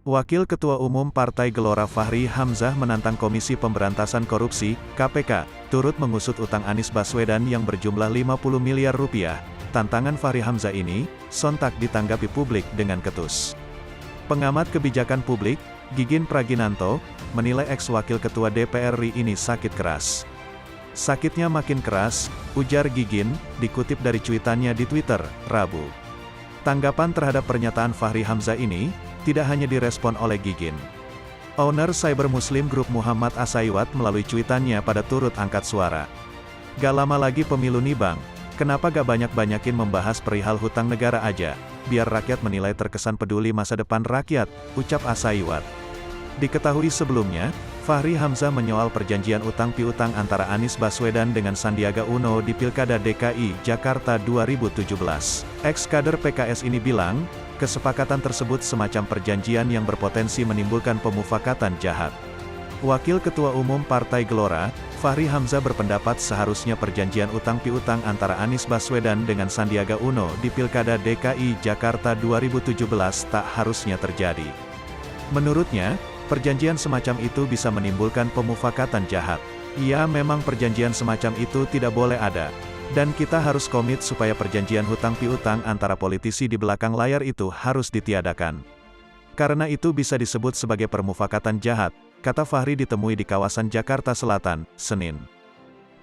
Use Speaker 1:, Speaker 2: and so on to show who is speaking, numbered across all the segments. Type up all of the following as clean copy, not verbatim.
Speaker 1: Wakil Ketua Umum Partai Gelora Fachri Hamzah menantang Komisi Pemberantasan Korupsi, KPK, turut mengusut utang Anies Baswedan yang berjumlah 50 miliar rupiah. Tantangan Fachri Hamzah ini, sontak ditanggapi publik dengan ketus. Pengamat kebijakan publik, Gigin Praginanto, menilai ex-wakil Ketua DPR RI ini sakit keras. Sakitnya makin keras, ujar Gigin, dikutip dari cuitannya di Twitter, Rabu. Tanggapan terhadap pernyataan Fachri Hamzah ini, tidak hanya direspon oleh Gigin. Owner Cyber Muslim Group Muhammad Asaiwat melalui cuitannya pada turut angkat suara. Gak lama lagi pemilu nih bang, kenapa gak banyak-banyakin membahas perihal hutang negara aja, biar rakyat menilai terkesan peduli masa depan rakyat, ucap Asaiwat. Diketahui sebelumnya, Fachri Hamzah menyoal perjanjian utang piutang antara Anies Baswedan dengan Sandiaga Uno di Pilkada DKI Jakarta 2017. Ex-kader PKS ini bilang, kesepakatan tersebut semacam perjanjian yang berpotensi menimbulkan pemufakatan jahat. Wakil Ketua Umum Partai Gelora, Fachri Hamzah berpendapat seharusnya perjanjian utang piutang antara Anies Baswedan dengan Sandiaga Uno di Pilkada DKI Jakarta 2017 tak harusnya terjadi. Menurutnya, perjanjian semacam itu bisa menimbulkan pemufakatan jahat. Ya memang perjanjian semacam itu tidak boleh ada. Dan kita harus komit supaya perjanjian hutang piutang antara politisi di belakang layar itu harus ditiadakan. Karena itu bisa disebut sebagai permufakatan jahat, kata Fachri ditemui di kawasan Jakarta Selatan, Senin.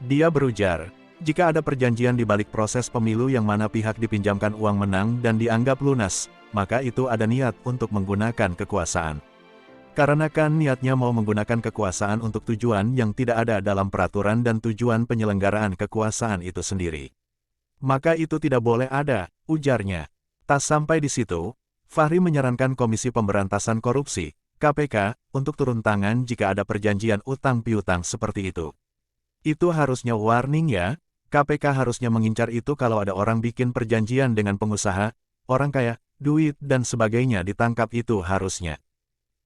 Speaker 1: Dia berujar, jika ada perjanjian di balik proses pemilu yang mana pihak dipinjamkan uang menang dan dianggap lunas, maka itu ada niat untuk menggunakan kekuasaan. Karena kan niatnya mau menggunakan kekuasaan untuk tujuan yang tidak ada dalam peraturan dan tujuan penyelenggaraan kekuasaan itu sendiri. Maka itu tidak boleh ada, ujarnya. Tak sampai di situ, Fachri menyarankan Komisi Pemberantasan Korupsi, KPK, untuk turun tangan jika ada perjanjian utang piutang seperti itu. Itu harusnya warning ya, KPK harusnya mengincar itu kalau ada orang bikin perjanjian dengan pengusaha, orang kaya, duit dan sebagainya ditangkap itu harusnya.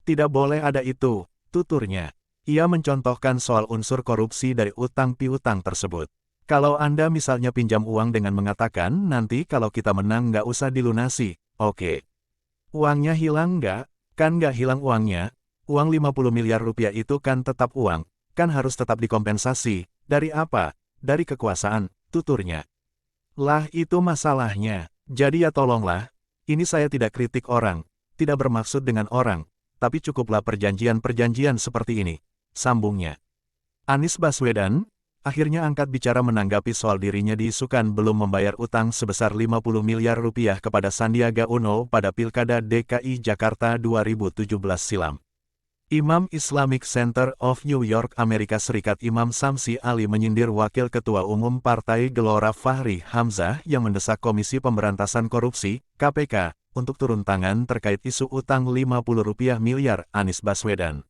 Speaker 1: Tidak boleh ada itu, tuturnya. Ia mencontohkan soal unsur korupsi dari utang piutang tersebut. Kalau Anda misalnya pinjam uang dengan mengatakan, nanti kalau kita menang nggak usah dilunasi, oke. Uangnya hilang nggak? Kan nggak hilang uangnya. Uang 50 miliar rupiah itu kan tetap uang, kan harus tetap dikompensasi. Dari apa? Dari kekuasaan, tuturnya. Lah itu masalahnya. Jadi ya tolonglah, ini saya tidak kritik orang, tidak bermaksud dengan orang, tapi cukuplah perjanjian-perjanjian seperti ini, sambungnya. Anies Baswedan, akhirnya angkat bicara menanggapi soal dirinya diisukan belum membayar utang sebesar 50 miliar rupiah kepada Sandiaga Uno pada Pilkada DKI Jakarta 2017 silam. Imam Islamic Center of New York, Amerika Serikat Imam Samsi Ali menyindir Wakil Ketua Umum Partai Gelora Fachri Hamzah yang mendesak Komisi Pemberantasan Korupsi, KPK, untuk turun tangan terkait isu utang 50 rupiah miliar Anies Baswedan.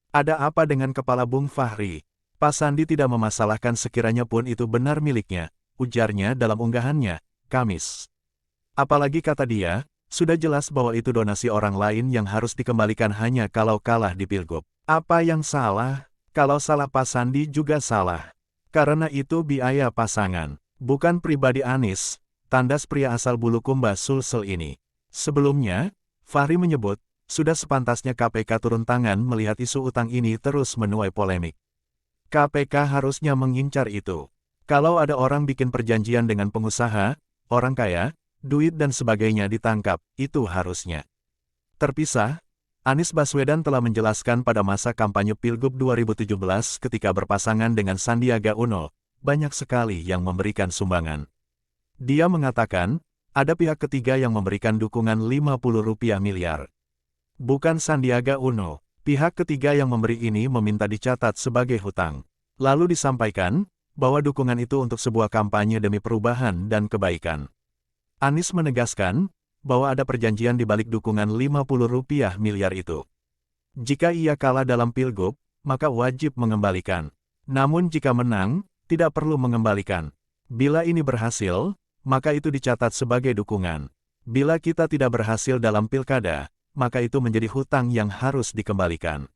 Speaker 1: Ada apa dengan kepala Bung Fachri? Pak Sandi tidak memasalahkan sekiranya pun itu benar miliknya, ujarnya dalam unggahannya, Kamis. Apalagi kata dia, sudah jelas bahwa itu donasi orang lain yang harus dikembalikan hanya kalau kalah di Pilgub. Apa yang salah? Kalau salah Pak Sandi juga salah. Karena itu biaya pasangan, bukan pribadi Anies, tandas pria asal Bulukumba Sulsel ini. Sebelumnya, Fachri menyebut, sudah sepantasnya KPK turun tangan melihat isu utang ini terus menuai polemik. KPK harusnya mengincar itu. Kalau ada orang bikin perjanjian dengan pengusaha, orang kaya, duit dan sebagainya ditangkap, itu harusnya. Terpisah, Anies Baswedan telah menjelaskan pada masa kampanye Pilgub 2017 ketika berpasangan dengan Sandiaga Uno, banyak sekali yang memberikan sumbangan. Dia mengatakan, ada pihak ketiga yang memberikan dukungan 50 rupiah miliar. Bukan Sandiaga Uno, pihak ketiga yang memberi ini meminta dicatat sebagai hutang. Lalu disampaikan, bahwa dukungan itu untuk sebuah kampanye demi perubahan dan kebaikan. Anies menegaskan, bahwa ada perjanjian di balik dukungan 50 rupiah miliar itu. Jika ia kalah dalam Pilgub, maka wajib mengembalikan. Namun jika menang, tidak perlu mengembalikan. Bila ini berhasil, maka itu dicatat sebagai dukungan. Bila kita tidak berhasil dalam pilkada, maka itu menjadi hutang yang harus dikembalikan.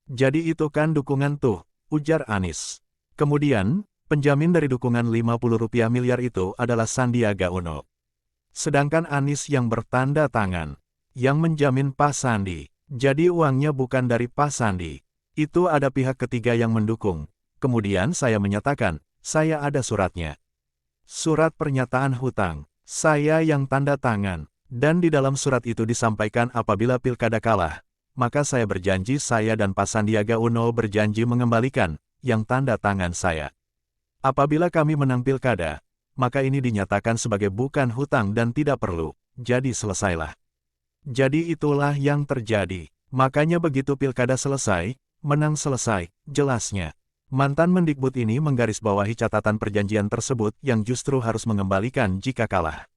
Speaker 1: Jadi itu kan dukungan tuh, ujar Anies. Kemudian, penjamin dari dukungan 50 rupiah miliar itu adalah Sandiaga Uno. Sedangkan Anies yang bertanda tangan, yang menjamin Pak Sandi. Jadi uangnya bukan dari Pak Sandi. Itu ada pihak ketiga yang mendukung. Kemudian saya menyatakan, saya ada suratnya. Surat pernyataan hutang. Saya yang tanda tangan. Dan di dalam surat itu disampaikan apabila pilkada kalah, maka saya berjanji saya dan Pak Sandiaga Uno berjanji mengembalikan yang tanda tangan saya. Apabila kami menang pilkada, maka ini dinyatakan sebagai bukan hutang dan tidak perlu, jadi selesailah. Jadi itulah yang terjadi. Makanya begitu pilkada selesai, menang selesai, jelasnya. Mantan Mendikbud ini menggarisbawahi catatan perjanjian tersebut yang justru harus mengembalikan jika kalah.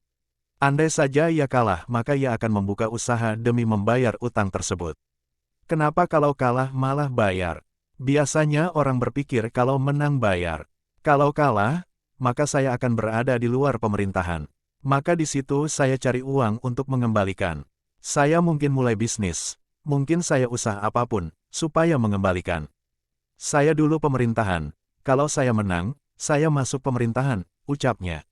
Speaker 1: Andai saja ia kalah, maka ia akan membuka usaha demi membayar utang tersebut. Kenapa kalau kalah malah bayar? Biasanya orang berpikir kalau menang bayar. Kalau kalah, maka saya akan berada di luar pemerintahan. Maka di situ saya cari uang untuk mengembalikan. Saya mungkin mulai bisnis, mungkin saya usaha apapun, supaya mengembalikan. Saya dulu pemerintahan, kalau saya menang, saya masuk pemerintahan, ucapnya.